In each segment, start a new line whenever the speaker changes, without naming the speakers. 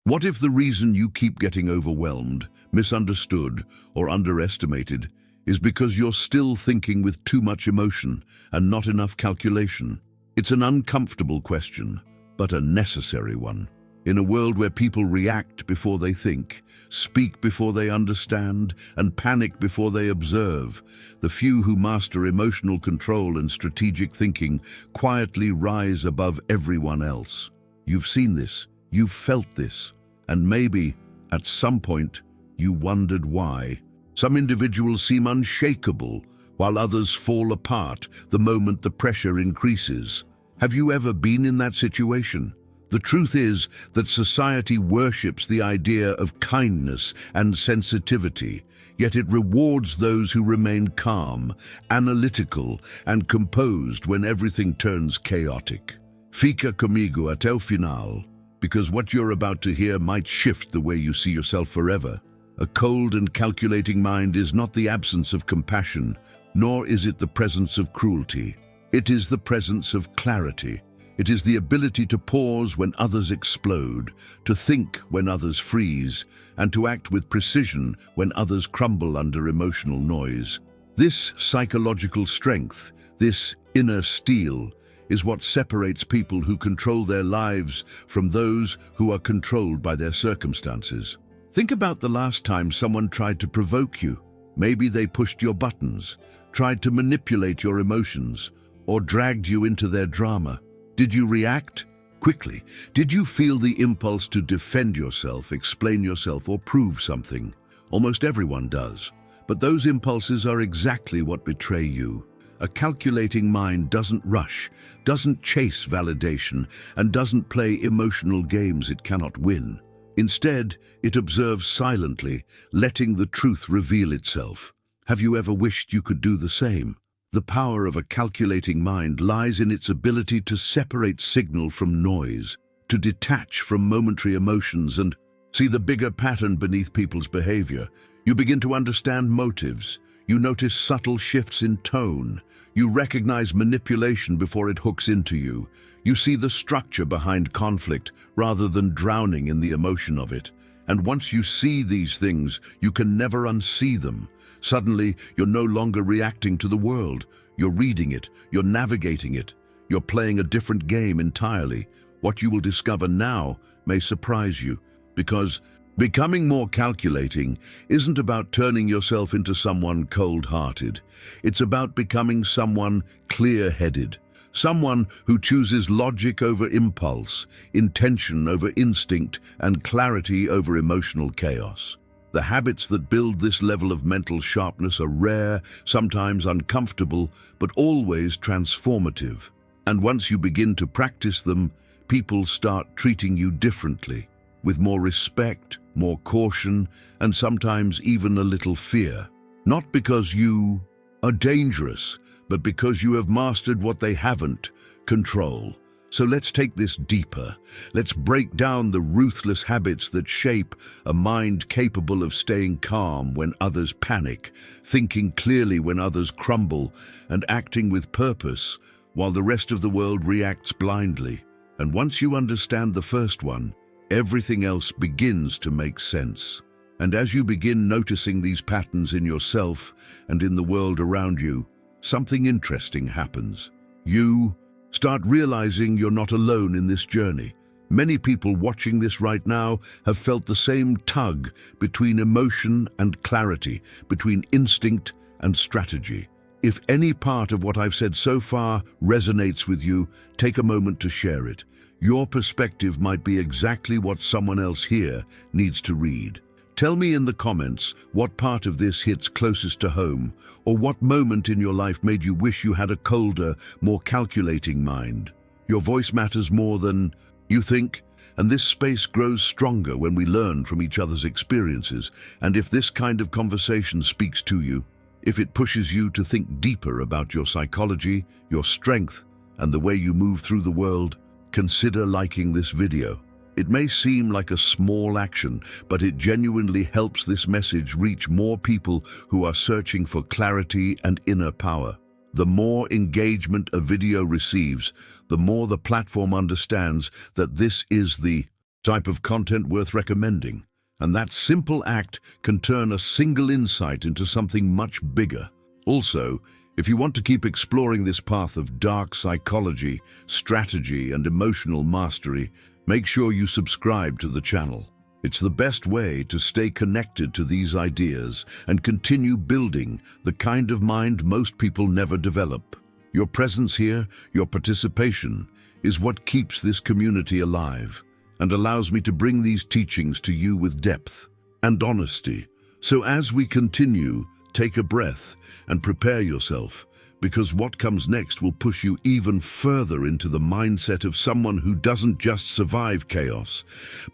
What if the reason you keep getting overwhelmed, misunderstood, or underestimated is because you're still thinking with too much emotion and not enough calculation? It's an uncomfortable question, but a necessary one. In a world where people react before they think, speak before they understand, and panic before they observe, the few who master emotional control and strategic thinking quietly rise above everyone else. You've seen this, you've felt this, and maybe, at some point, you wondered why. Some individuals seem unshakable, while others fall apart the moment the pressure increases. Have you ever been in that situation? The truth is that society worships the idea of kindness and sensitivity, yet it rewards those who remain calm, analytical, and composed when everything turns chaotic. Fica comigo até o final, because what you're about to hear might shift the way you see yourself forever. A cold and calculating mind is not the absence of compassion, nor is it the presence of cruelty. It is the presence of clarity. It is the ability to pause when others explode, to think when others freeze, and to act with precision when others crumble under emotional noise. This psychological strength, this inner steel, is what separates people who control their lives from those who are controlled by their circumstances. Think about the last time someone tried to provoke you. Maybe they pushed your buttons, tried to manipulate your emotions, or dragged you into their drama. Did you react quickly? Did you feel the impulse to defend yourself, explain yourself, or prove something? Almost everyone does. But those impulses are exactly what betray you. A calculating mind doesn't rush, doesn't chase validation, and doesn't play emotional games it cannot win. Instead, it observes silently, letting the truth reveal itself. Have you ever wished you could do the same? The power of a calculating mind lies in its ability to separate signal from noise, to detach from momentary emotions and see the bigger pattern beneath people's behavior. You begin to understand motives. You notice subtle shifts in tone. You recognize manipulation before it hooks into you. You see the structure behind conflict rather than drowning in the emotion of it. And once you see these things, you can never unsee them. Suddenly, you're no longer reacting to the world. You're reading it, you're navigating it, you're playing a different game entirely. What you will discover now may surprise you, because becoming more calculating isn't about turning yourself into someone cold-hearted. It's about becoming someone clear-headed, someone who chooses logic over impulse, intention over instinct, and clarity over emotional chaos. The habits that build this level of mental sharpness are rare, sometimes uncomfortable, but always transformative. And once you begin to practice them, people start treating you differently, with more respect, more caution, and sometimes even a little fear. Not because you are dangerous, but because you have mastered what they haven't: control. So let's take this deeper. Let's break down the ruthless habits that shape a mind capable of staying calm when others panic, thinking clearly when others crumble, and acting with purpose while the rest of the world reacts blindly. And once you understand the first one, everything else begins to make sense. And as you begin noticing these patterns in yourself and in the world around you, something interesting happens. You start realizing you're not alone in this journey. Many people watching this right now have felt the same tug between emotion and clarity, between instinct and strategy. If any part of what I've said so far resonates with you, take a moment to share it. Your perspective might be exactly what someone else here needs to read. Tell me in the comments what part of this hits closest to home, or what moment in your life made you wish you had a colder, more calculating mind. Your voice matters more than you think, and this space grows stronger when we learn from each other's experiences. And if this kind of conversation speaks to you, if it pushes you to think deeper about your psychology, your strength, and the way you move through the world, consider liking this video. It may seem like a small action, but it genuinely helps this message reach more people who are searching for clarity and inner power. The more engagement a video receives, the more the platform understands that this is the type of content worth recommending. And that simple act can turn a single insight into something much bigger. Also, if you want to keep exploring this path of dark psychology, strategy, and emotional mastery, make sure you subscribe to the channel. It's the best way to stay connected to these ideas and continue building the kind of mind most people never develop. Your presence here, your participation, is what keeps this community alive and allows me to bring these teachings to you with depth and honesty. So as we continue, take a breath and prepare yourself, because what comes next will push you even further into the mindset of someone who doesn't just survive chaos,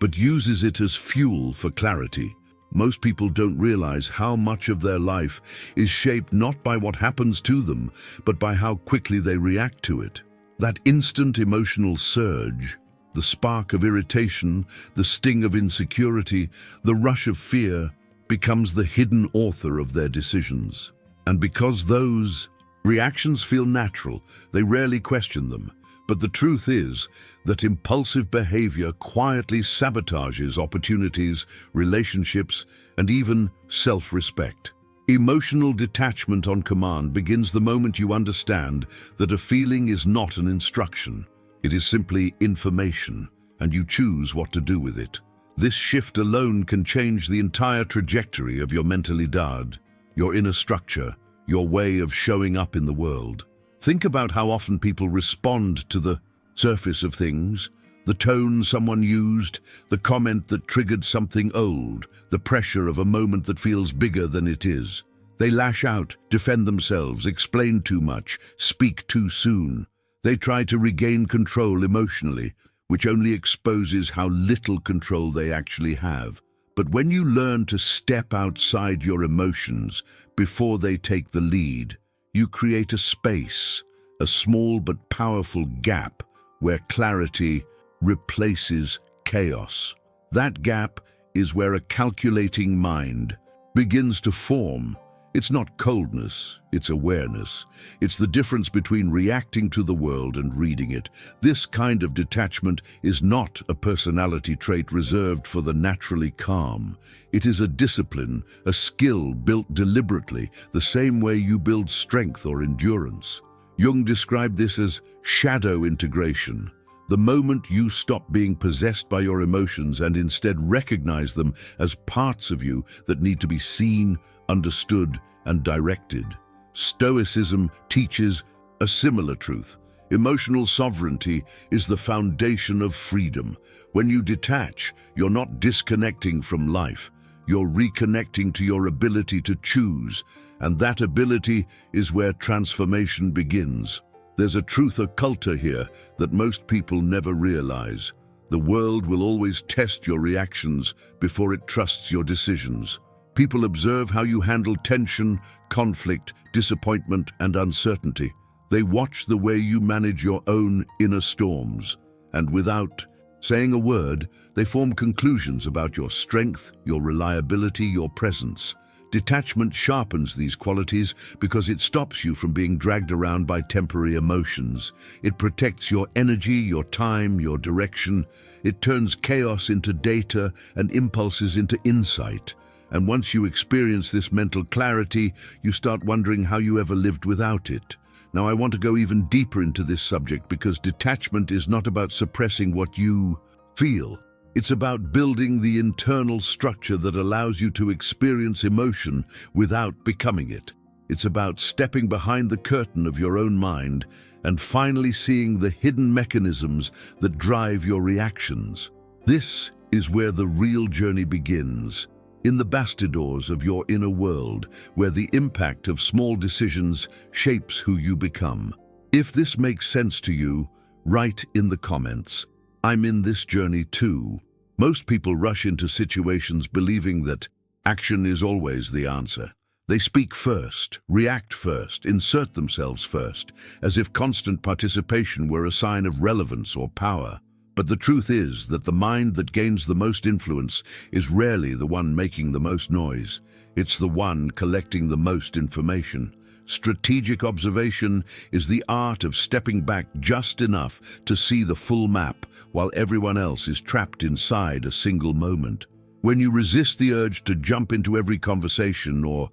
but uses it as fuel for clarity. Most people don't realize how much of their life is shaped not by what happens to them, but by how quickly they react to it. That instant emotional surge, the spark of irritation, the sting of insecurity, the rush of fear, becomes the hidden author of their decisions. And because those reactions feel natural, they rarely question them. But the truth is that impulsive behavior quietly sabotages opportunities, relationships, and even self-respect. Emotional detachment on command begins the moment you understand that a feeling is not an instruction. It is simply information, and you choose what to do with it. This shift alone can change the entire trajectory of your mentalidad, your inner structure, your way of showing up in the world. Think about how often people respond to the surface of things, the tone someone used, the comment that triggered something old, the pressure of a moment that feels bigger than it is. They lash out, defend themselves, explain too much, speak too soon. They try to regain control emotionally, which only exposes how little control they actually have. But when you learn to step outside your emotions before they take the lead, you create a space, a small but powerful gap where clarity replaces chaos. That gap is where a calculating mind begins to form. It's not coldness, it's awareness. It's the difference between reacting to the world and reading it. This kind of detachment is not a personality trait reserved for the naturally calm. It is a discipline, a skill built deliberately, the same way you build strength or endurance. Jung described this as shadow integration. The moment you stop being possessed by your emotions and instead recognize them as parts of you that need to be seen, understood, and directed. Stoicism teaches a similar truth. Emotional sovereignty is the foundation of freedom. When you detach, you're not disconnecting from life. You're reconnecting to your ability to choose, and that ability is where transformation begins. There's a truth occulta here that most people never realize. The world will always test your reactions before it trusts your decisions. People observe how you handle tension, conflict, disappointment, and uncertainty. They watch the way you manage your own inner storms, and without saying a word, they form conclusions about your strength, your reliability, your presence. Detachment sharpens these qualities because it stops you from being dragged around by temporary emotions. It protects your energy, your time, your direction. It turns chaos into data and impulses into insight. And once you experience this mental clarity, you start wondering how you ever lived without it. Now, I want to go even deeper into this subject because detachment is not about suppressing what you feel. It's about building the internal structure that allows you to experience emotion without becoming it. It's about stepping behind the curtain of your own mind and finally seeing the hidden mechanisms that drive your reactions. This is where the real journey begins. In the bastidors of your inner world, where the impact of small decisions shapes who you become. If this makes sense to you, write in the comments, "I'm in this journey too." Most people rush into situations believing that action is always the answer. They speak first, react first, insert themselves first, as if constant participation were a sign of relevance or power. But the truth is that the mind that gains the most influence is rarely the one making the most noise. It's the one collecting the most information. Strategic observation is the art of stepping back just enough to see the full map while everyone else is trapped inside a single moment. When you resist the urge to jump into every conversation or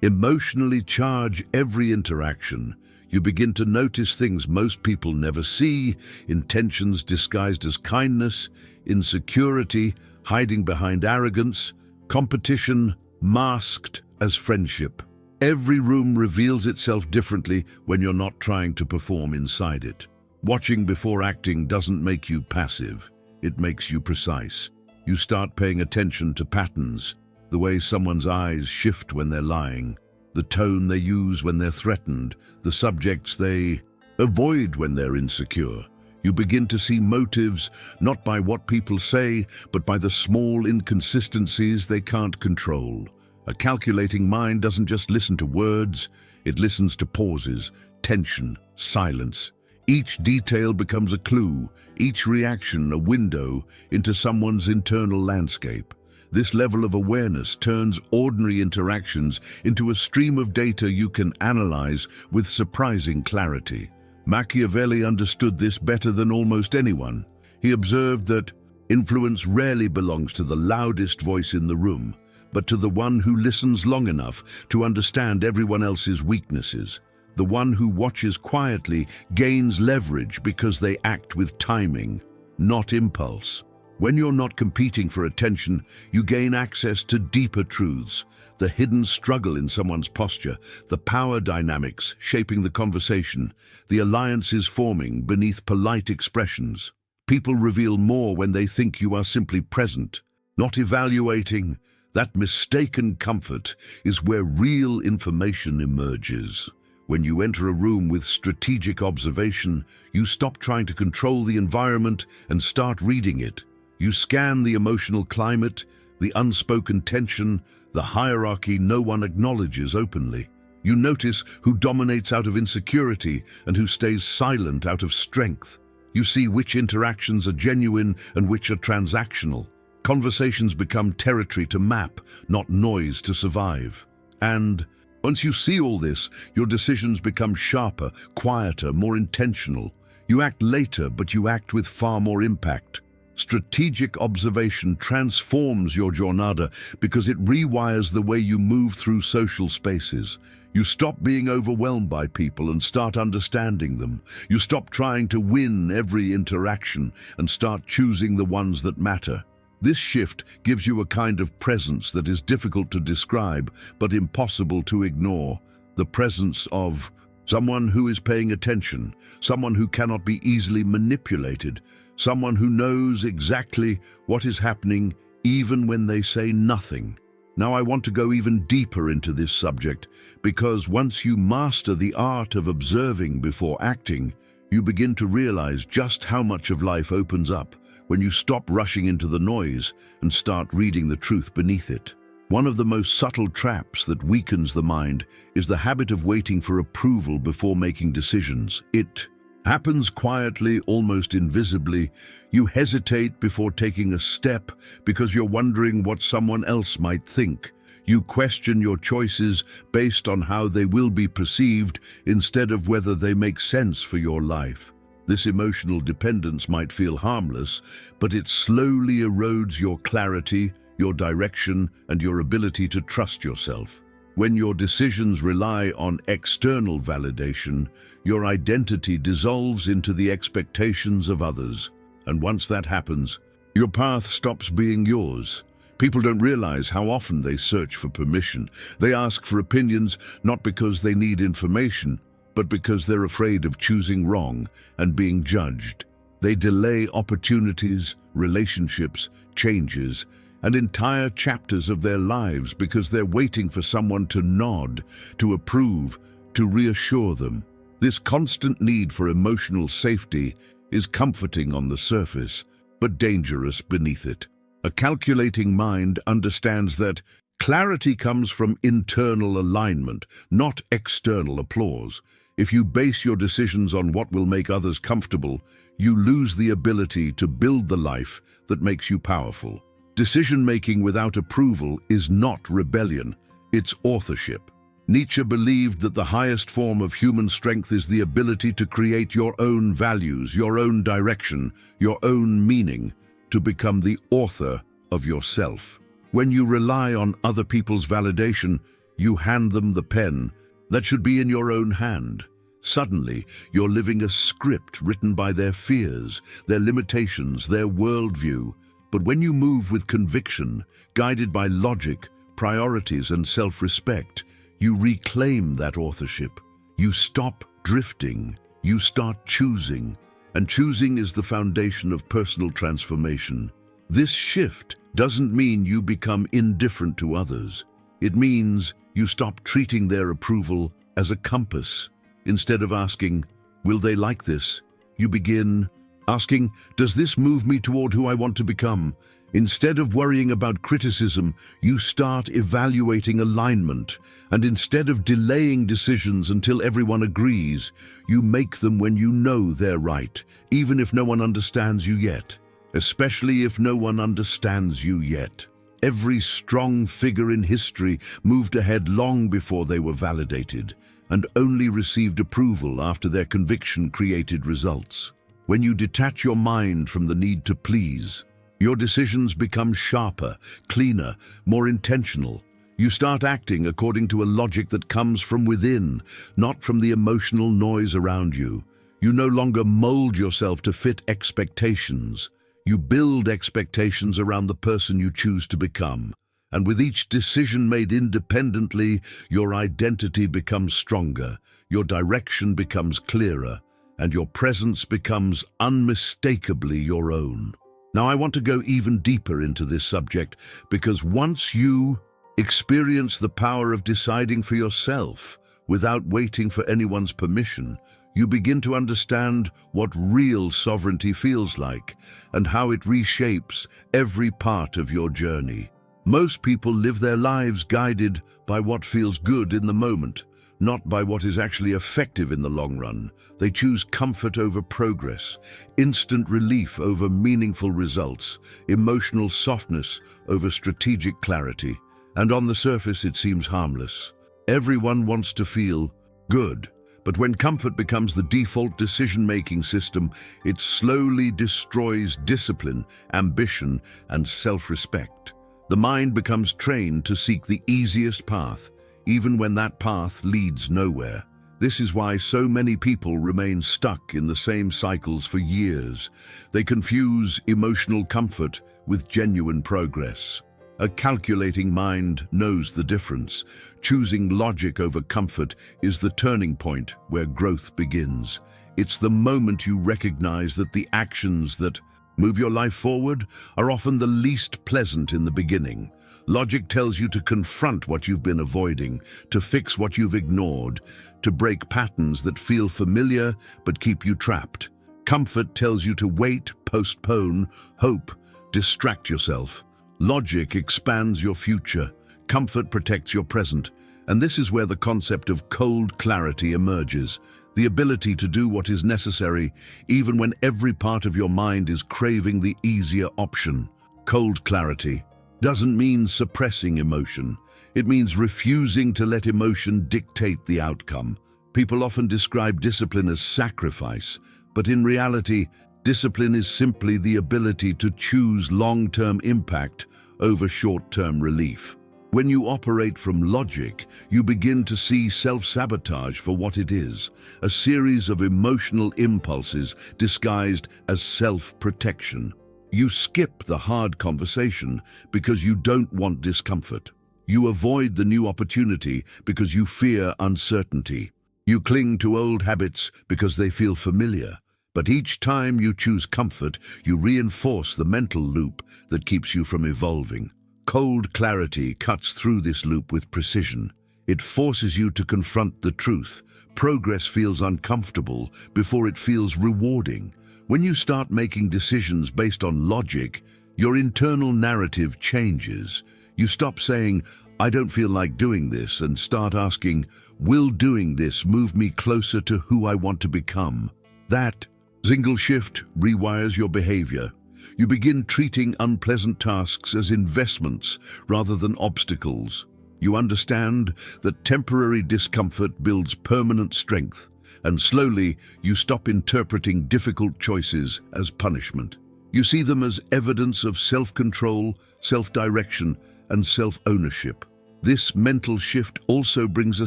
emotionally charge every interaction, you begin to notice things most people never see: intentions disguised as kindness, insecurity hiding behind arrogance, competition masked as friendship. Every room reveals itself differently when you're not trying to perform inside it. Watching before acting doesn't make you passive, it makes you precise. You start paying attention to patterns, the way someone's eyes shift when they're lying, the tone they use when they're threatened, the subjects they avoid when they're insecure. You begin to see motives not by what people say, but by the small inconsistencies they can't control. A calculating mind doesn't just listen to words, it listens to pauses, tension, silence. Each detail becomes a clue, each reaction a window into someone's internal landscape. This level of awareness turns ordinary interactions into a stream of data you can analyze with surprising clarity. Machiavelli understood this better than almost anyone. He observed that influence rarely belongs to the loudest voice in the room, but to the one who listens long enough to understand everyone else's weaknesses. The one who watches quietly gains leverage because they act with timing, not impulse. When you're not competing for attention, you gain access to deeper truths, the hidden struggle in someone's posture, the power dynamics shaping the conversation, the alliances forming beneath polite expressions. People reveal more when they think you are simply present, not evaluating. That mistaken comfort is where real information emerges. When you enter a room with strategic observation, you stop trying to control the environment and start reading it. You scan the emotional climate, the unspoken tension, the hierarchy no one acknowledges openly. You notice who dominates out of insecurity and who stays silent out of strength. You see which interactions are genuine and which are transactional. Conversations become territory to map, not noise to survive. And once you see all this, your decisions become sharper, quieter, more intentional. You act later, but you act with far more impact. Strategic observation transforms your jornada because it rewires the way you move through social spaces. You stop being overwhelmed by people and start understanding them. You stop trying to win every interaction and start choosing the ones that matter. This shift gives you a kind of presence that is difficult to describe but impossible to ignore. The presence of someone who is paying attention, someone who cannot be easily manipulated, someone who knows exactly what is happening even when they say nothing. Now I want to go even deeper into this subject because once you master the art of observing before acting, you begin to realize just how much of life opens up when you stop rushing into the noise and start reading the truth beneath it. One of the most subtle traps that weakens the mind is the habit of waiting for approval before making decisions. It happens quietly, almost invisibly. You hesitate before taking a step because you're wondering what someone else might think. You question your choices based on how they will be perceived instead of whether they make sense for your life. This emotional dependence might feel harmless, but it slowly erodes your clarity, your direction, and your ability to trust yourself. When your decisions rely on external validation, your identity dissolves into the expectations of others. And once that happens, your path stops being yours. People don't realize how often they search for permission. They ask for opinions not because they need information, but because they're afraid of choosing wrong and being judged. They delay opportunities, relationships, changes, and entire chapters of their lives because they're waiting for someone to nod, to approve, to reassure them. This constant need for emotional safety is comforting on the surface, but dangerous beneath it. A calculating mind understands that clarity comes from internal alignment, not external applause. If you base your decisions on what will make others comfortable, you lose the ability to build the life that makes you powerful. Decision-making without approval is not rebellion, it's authorship. Nietzsche believed that the highest form of human strength is the ability to create your own values, your own direction, your own meaning, to become the author of yourself. When you rely on other people's validation, you hand them the pen that should be in your own hand. Suddenly, you're living a script written by their fears, their limitations, their worldview. But when you move with conviction, guided by logic, priorities, and self-respect, you reclaim that authorship. You stop drifting. You start choosing. And choosing is the foundation of personal transformation. This shift doesn't mean you become indifferent to others. It means you stop treating their approval as a compass. Instead of asking, will they like this? You begin asking, does this move me toward who I want to become? Instead of worrying about criticism, you start evaluating alignment. And instead of delaying decisions until everyone agrees, you make them when you know they're right, even if no one understands you yet. Especially if no one understands you yet. Every strong figure in history moved ahead long before they were validated, and only received approval after their conviction created results. When you detach your mind from the need to please, your decisions become sharper, cleaner, more intentional. You start acting according to a logic that comes from within, not from the emotional noise around you. You no longer mold yourself to fit expectations. You build expectations around the person you choose to become. And with each decision made independently, your identity becomes stronger, your direction becomes clearer, and your presence becomes unmistakably your own. Now, I want to go even deeper into this subject, because once you experience the power of deciding for yourself without waiting for anyone's permission, you begin to understand what real sovereignty feels like and how it reshapes every part of your journey. Most people live their lives guided by what feels good in the moment, not by what is actually effective in the long run. They choose comfort over progress, instant relief over meaningful results, emotional softness over strategic clarity. And on the surface, it seems harmless. Everyone wants to feel good. But when comfort becomes the default decision-making system, it slowly destroys discipline, ambition, and self-respect. The mind becomes trained to seek the easiest path, even when that path leads nowhere. This is why so many people remain stuck in the same cycles for years. They confuse emotional comfort with genuine progress. A calculating mind knows the difference. Choosing logic over comfort is the turning point where growth begins. It's the moment you recognize that the actions that move your life forward are often the least pleasant in the beginning. Logic tells you to confront what you've been avoiding, to fix what you've ignored, to break patterns that feel familiar but keep you trapped. Comfort tells you to wait, postpone, hope, distract yourself. Logic expands your future. Comfort protects your present. And this is where the concept of cold clarity emerges. The ability to do what is necessary, even when every part of your mind is craving the easier option. Cold clarity doesn't mean suppressing emotion. It means refusing to let emotion dictate the outcome. People often describe discipline as sacrifice, but in reality, discipline is simply the ability to choose long-term impact over short-term relief. When you operate from logic, you begin to see self-sabotage for what it is, a series of emotional impulses disguised as self-protection. You skip the hard conversation because you don't want discomfort. You avoid the new opportunity because you fear uncertainty. You cling to old habits because they feel familiar. But each time you choose comfort, you reinforce the mental loop that keeps you from evolving. Cold clarity cuts through this loop with precision. It forces you to confront the truth. Progress feels uncomfortable before it feels rewarding. When you start making decisions based on logic, your internal narrative changes. You stop saying, "I don't feel like doing this," and start asking, "Will doing this move me closer to who I want to become?" That single shift rewires your behavior. You begin treating unpleasant tasks as investments rather than obstacles. You understand that temporary discomfort builds permanent strength, and slowly you stop interpreting difficult choices as punishment. You see them as evidence of self-control, self-direction, and self-ownership. This mental shift also brings a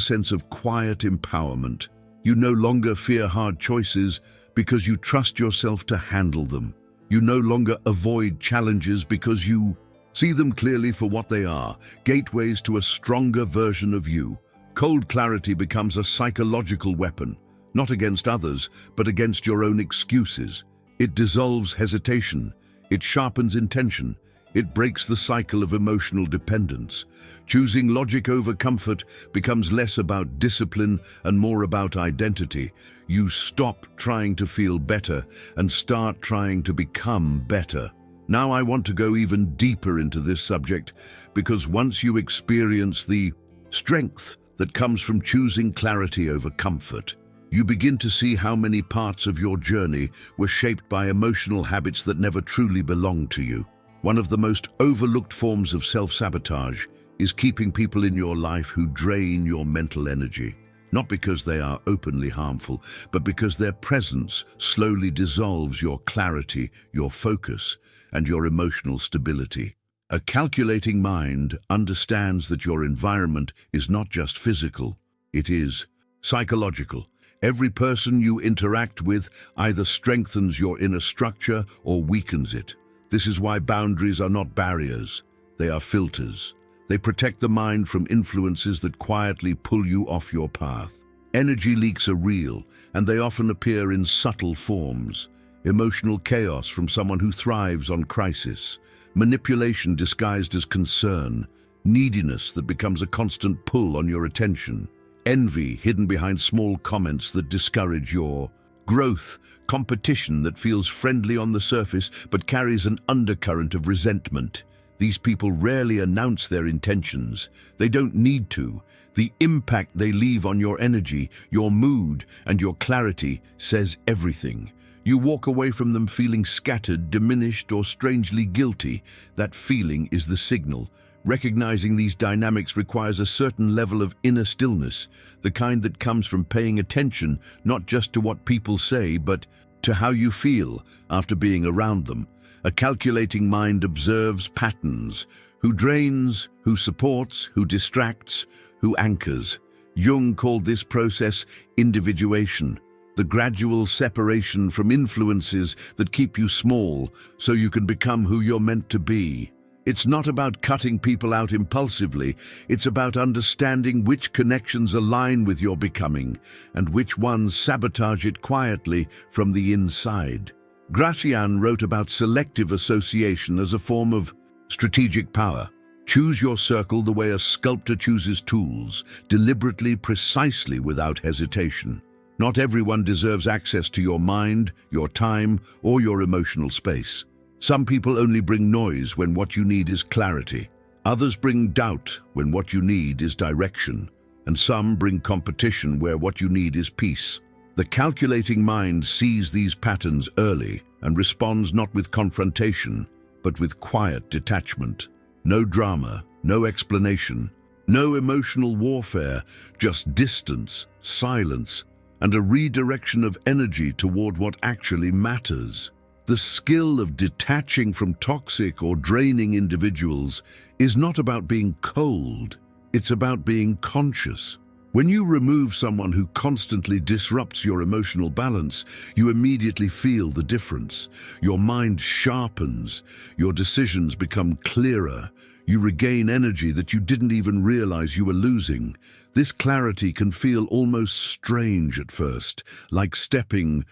sense of quiet empowerment. You no longer fear hard choices because you trust yourself to handle them. You no longer avoid challenges because you see them clearly for what they are, gateways to a stronger version of you. Cold clarity becomes a psychological weapon, not against others, but against your own excuses. It dissolves hesitation, it sharpens intention, it breaks the cycle of emotional dependence. Choosing logic over comfort becomes less about discipline and more about identity. You stop trying to feel better and start trying to become better. Now I want to go even deeper into this subject, because once you experience the strength that comes from choosing clarity over comfort, you begin to see how many parts of your journey were shaped by emotional habits that never truly belonged to you. One of the most overlooked forms of self-sabotage is keeping people in your life who drain your mental energy. Not because they are openly harmful, but because their presence slowly dissolves your clarity, your focus, and your emotional stability. A calculating mind understands that your environment is not just physical, it is psychological. Every person you interact with either strengthens your inner structure or weakens it. This is why boundaries are not barriers, they are filters. They protect the mind from influences that quietly pull you off your path. Energy leaks are real, and they often appear in subtle forms. Emotional chaos from someone who thrives on crisis, manipulation disguised as concern, neediness that becomes a constant pull on your attention, envy hidden behind small comments that discourage your growth, competition that feels friendly on the surface but carries an undercurrent of resentment. These people rarely announce their intentions. They don't need to. The impact they leave on your energy, your mood, and your clarity says everything. You walk away from them feeling scattered, diminished, or strangely guilty. That feeling is the signal. Recognizing these dynamics requires a certain level of inner stillness, the kind that comes from paying attention not just to what people say, but to how you feel after being around them. A calculating mind observes patterns: who drains, who supports, who distracts, who anchors. Jung called this process individuation, the gradual separation from influences that keep you small so you can become who you're meant to be. It's not about cutting people out impulsively, it's about understanding which connections align with your becoming and which ones sabotage it quietly from the inside. Gracian wrote about selective association as a form of strategic power. Choose your circle the way a sculptor chooses tools, deliberately, precisely, without hesitation. Not everyone deserves access to your mind, your time, or your emotional space. Some people only bring noise when what you need is clarity. Others bring doubt when what you need is direction. And some bring competition where what you need is peace. The calculating mind sees these patterns early and responds not with confrontation, but with quiet detachment. No drama, no explanation, no emotional warfare, just distance, silence, and a redirection of energy toward what actually matters. The skill of detaching from toxic or draining individuals is not about being cold, it's about being conscious. When you remove someone who constantly disrupts your emotional balance, you immediately feel the difference. Your mind sharpens, your decisions become clearer, you regain energy that you didn't even realize you were losing. This clarity can feel almost strange at first, like stepping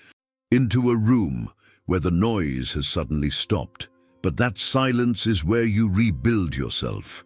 into a room where the noise has suddenly stopped. But that silence is where you rebuild yourself.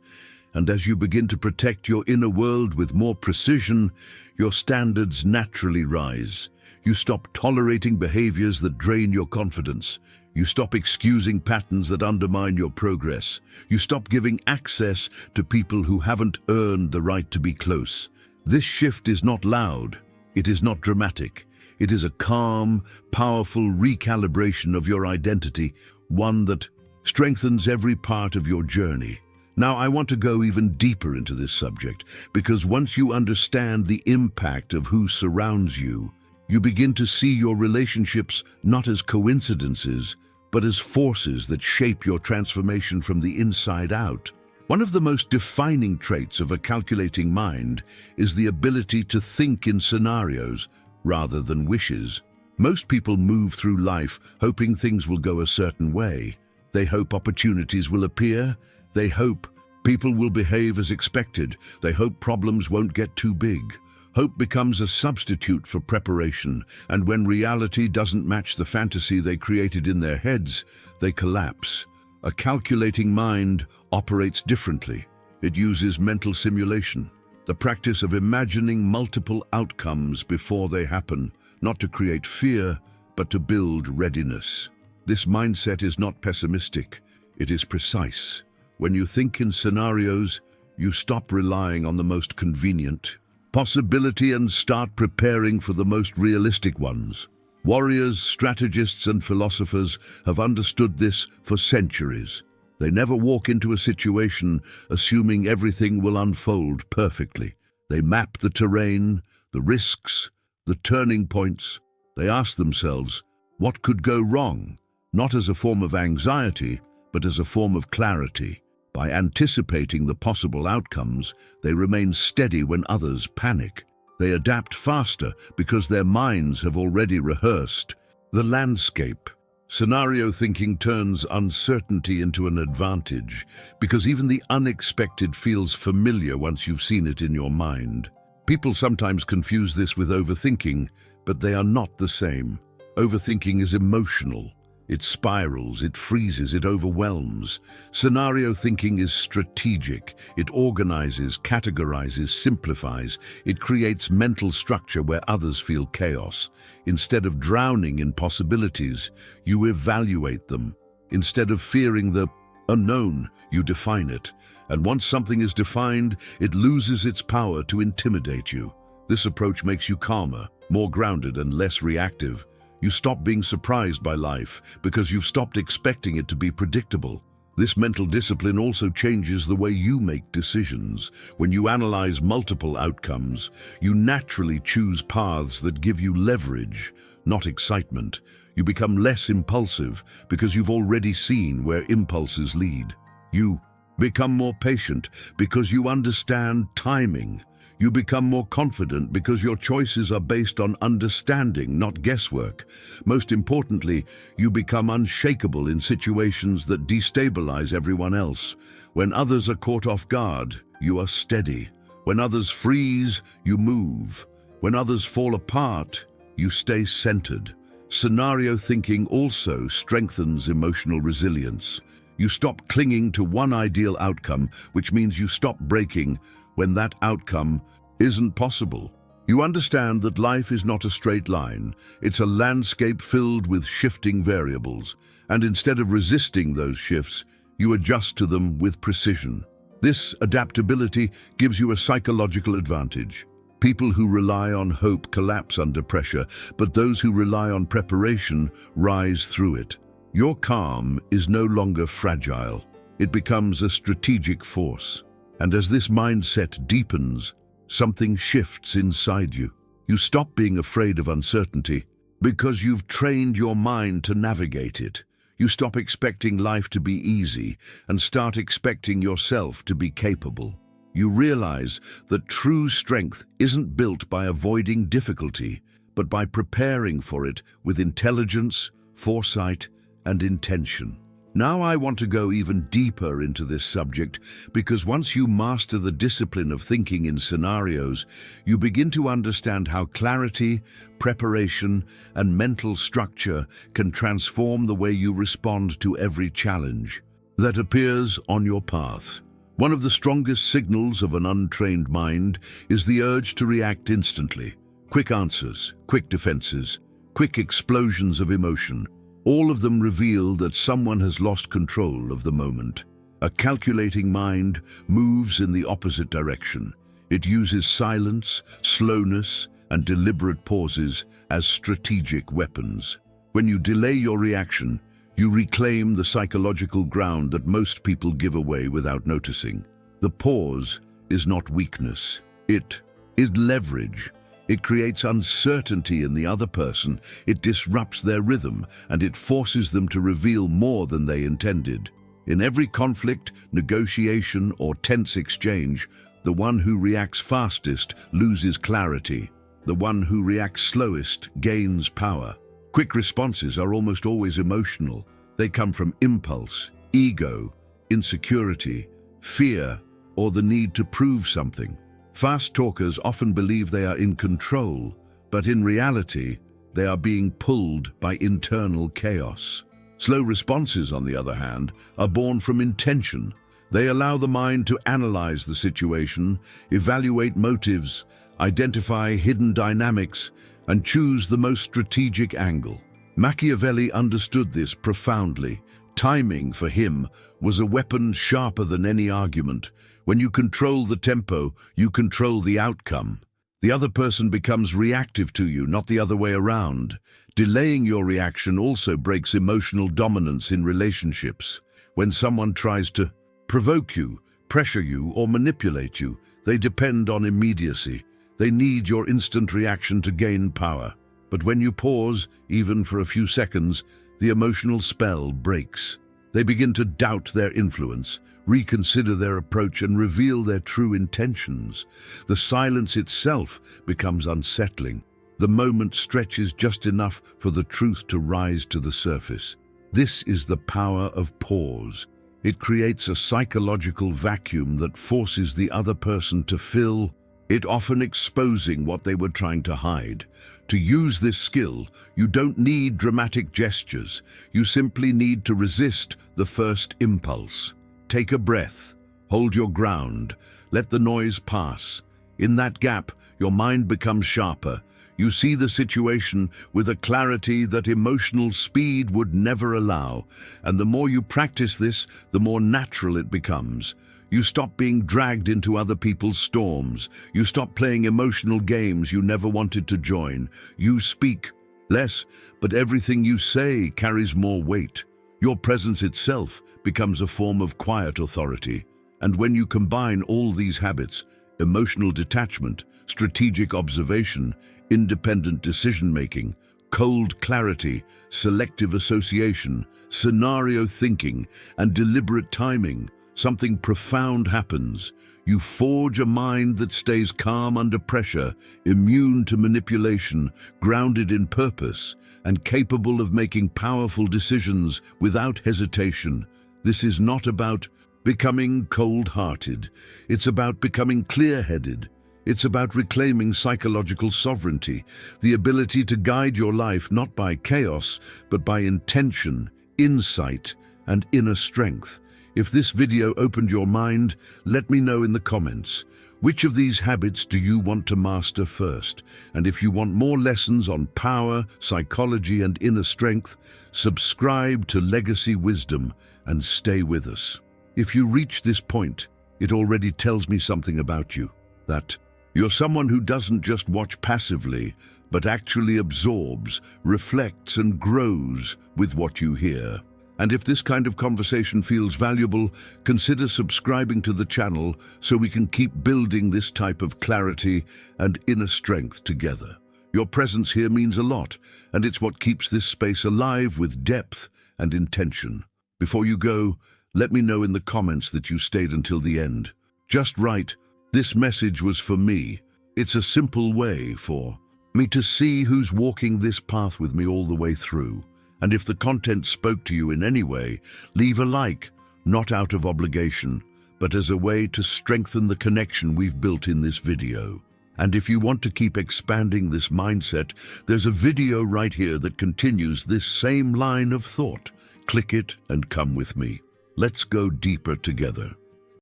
And as you begin to protect your inner world with more precision, your standards naturally rise. You stop tolerating behaviors that drain your confidence. You stop excusing patterns that undermine your progress. You stop giving access to people who haven't earned the right to be close. This shift is not loud. It is not dramatic. It is a calm, powerful recalibration of your identity, one that strengthens every part of your journey. Now, I want to go even deeper into this subject, because once you understand the impact of who surrounds you, you begin to see your relationships not as coincidences, but as forces that shape your transformation from the inside out. One of the most defining traits of a calculating mind is the ability to think in scenarios rather than wishes. Most people move through life hoping things will go a certain way. They hope opportunities will appear. They hope people will behave as expected. They hope problems won't get too big. Hope becomes a substitute for preparation, and when reality doesn't match the fantasy they created in their heads, they collapse. A calculating mind operates differently. It uses mental simulation, the practice of imagining multiple outcomes before they happen, not to create fear, but to build readiness. This mindset is not pessimistic, it is precise. When you think in scenarios, you stop relying on the most convenient possibility and start preparing for the most realistic ones. Warriors, strategists, and philosophers have understood this for centuries. They never walk into a situation assuming everything will unfold perfectly. They map the terrain, the risks, the turning points. They ask themselves, what could go wrong? Not as a form of anxiety, but as a form of clarity. By anticipating the possible outcomes, they remain steady when others panic. They adapt faster because their minds have already rehearsed the landscape. Scenario thinking turns uncertainty into an advantage because even the unexpected feels familiar once you've seen it in your mind. People sometimes confuse this with overthinking, but they are not the same. Overthinking is emotional. It spirals, it freezes, it overwhelms. Scenario thinking is strategic. It organizes, categorizes, simplifies. It creates mental structure where others feel chaos. Instead of drowning in possibilities, you evaluate them. Instead of fearing the unknown, you define it. And once something is defined, it loses its power to intimidate you. This approach makes you calmer, more grounded, and less reactive. You stop being surprised by life because you've stopped expecting it to be predictable. This mental discipline also changes the way you make decisions. When you analyze multiple outcomes, you naturally choose paths that give you leverage, not excitement. You become less impulsive because you've already seen where impulses lead. You become more patient because you understand timing. You become more confident because your choices are based on understanding, not guesswork. Most importantly, you become unshakable in situations that destabilize everyone else. When others are caught off guard, you are steady. When others freeze, you move. When others fall apart, you stay centered. Scenario thinking also strengthens emotional resilience. You stop clinging to one ideal outcome, which means you stop breaking when that outcome isn't possible. You understand that life is not a straight line. It's a landscape filled with shifting variables. And instead of resisting those shifts, you adjust to them with precision. This adaptability gives you a psychological advantage. People who rely on hope collapse under pressure, but those who rely on preparation rise through it. Your calm is no longer fragile. It becomes a strategic force. And as this mindset deepens, something shifts inside you. You stop being afraid of uncertainty because you've trained your mind to navigate it. You stop expecting life to be easy and start expecting yourself to be capable. You realize that true strength isn't built by avoiding difficulty, but by preparing for it with intelligence, foresight, and intention. Now I want to go even deeper into this subject because once you master the discipline of thinking in scenarios, you begin to understand how clarity, preparation, and mental structure can transform the way you respond to every challenge that appears on your path. One of the strongest signals of an untrained mind is the urge to react instantly. Quick answers, quick defenses, quick explosions of emotion. All of them reveal that someone has lost control of the moment. A calculating mind moves in the opposite direction. It uses silence, slowness, and deliberate pauses as strategic weapons. When you delay your reaction, You reclaim the psychological ground that most people give away without noticing. The pause is not weakness. It is leverage. It creates uncertainty in the other person, it disrupts their rhythm, and it forces them to reveal more than they intended. In every conflict, negotiation, or tense exchange, the one who reacts fastest loses clarity. The one who reacts slowest gains power. Quick responses are almost always emotional. They come from impulse, ego, insecurity, fear, or the need to prove something. Fast talkers often believe they are in control, but in reality, they are being pulled by internal chaos. Slow responses, on the other hand, are born from intention. They allow the mind to analyze the situation, evaluate motives, identify hidden dynamics, and choose the most strategic angle. Machiavelli understood this profoundly. Timing, for him, was a weapon sharper than any argument. When you control the tempo, you control the outcome. The other person becomes reactive to you, not the other way around. Delaying your reaction also breaks emotional dominance in relationships. When someone tries to provoke you, pressure you, or manipulate you, they depend on immediacy. They need your instant reaction to gain power. But when you pause, even for a few seconds, the emotional spell breaks. They begin to doubt their influence, reconsider their approach, and reveal their true intentions. The silence itself becomes unsettling. The moment stretches just enough for the truth to rise to the surface. This is the power of pause. It creates a psychological vacuum that forces the other person to fill it, often exposing what they were trying to hide. To use this skill, you don't need dramatic gestures. You simply need to resist the first impulse. Take a breath, hold your ground, let the noise pass. In that gap, your mind becomes sharper. You see the situation with a clarity that emotional speed would never allow. And the more you practice this, the more natural it becomes. You stop being dragged into other people's storms. You stop playing emotional games you never wanted to join. You speak less, but everything you say carries more weight. Your presence itself becomes a form of quiet authority. And when you combine all these habits, emotional detachment, strategic observation, independent decision-making, cold clarity, selective association, scenario thinking, and deliberate timing, something profound happens. You forge a mind that stays calm under pressure, immune to manipulation, grounded in purpose, and capable of making powerful decisions without hesitation. This is not about becoming cold-hearted. It's about becoming clear-headed. It's about reclaiming psychological sovereignty, the ability to guide your life not by chaos, but by intention, insight, and inner strength. If this video opened your mind, let me know in the comments. Which of these habits do you want to master first? And if you want more lessons on power, psychology, and inner strength, subscribe to Legacy Wisdom and stay with us. If you reach this point, it already tells me something about you. That you're someone who doesn't just watch passively, but actually absorbs, reflects, and grows with what you hear. And if this kind of conversation feels valuable, consider subscribing to the channel so we can keep building this type of clarity and inner strength together. Your presence here means a lot, and it's what keeps this space alive with depth and intention. Before you go, let me know in the comments that you stayed until the end. Just write, "This message was for me." It's a simple way for me to see who's walking this path with me all the way through. And if the content spoke to you in any way, leave a like, not out of obligation, but as a way to strengthen the connection we've built in this video. And if you want to keep expanding this mindset, there's a video right here that continues this same line of thought. Click it and come with me. Let's go deeper together.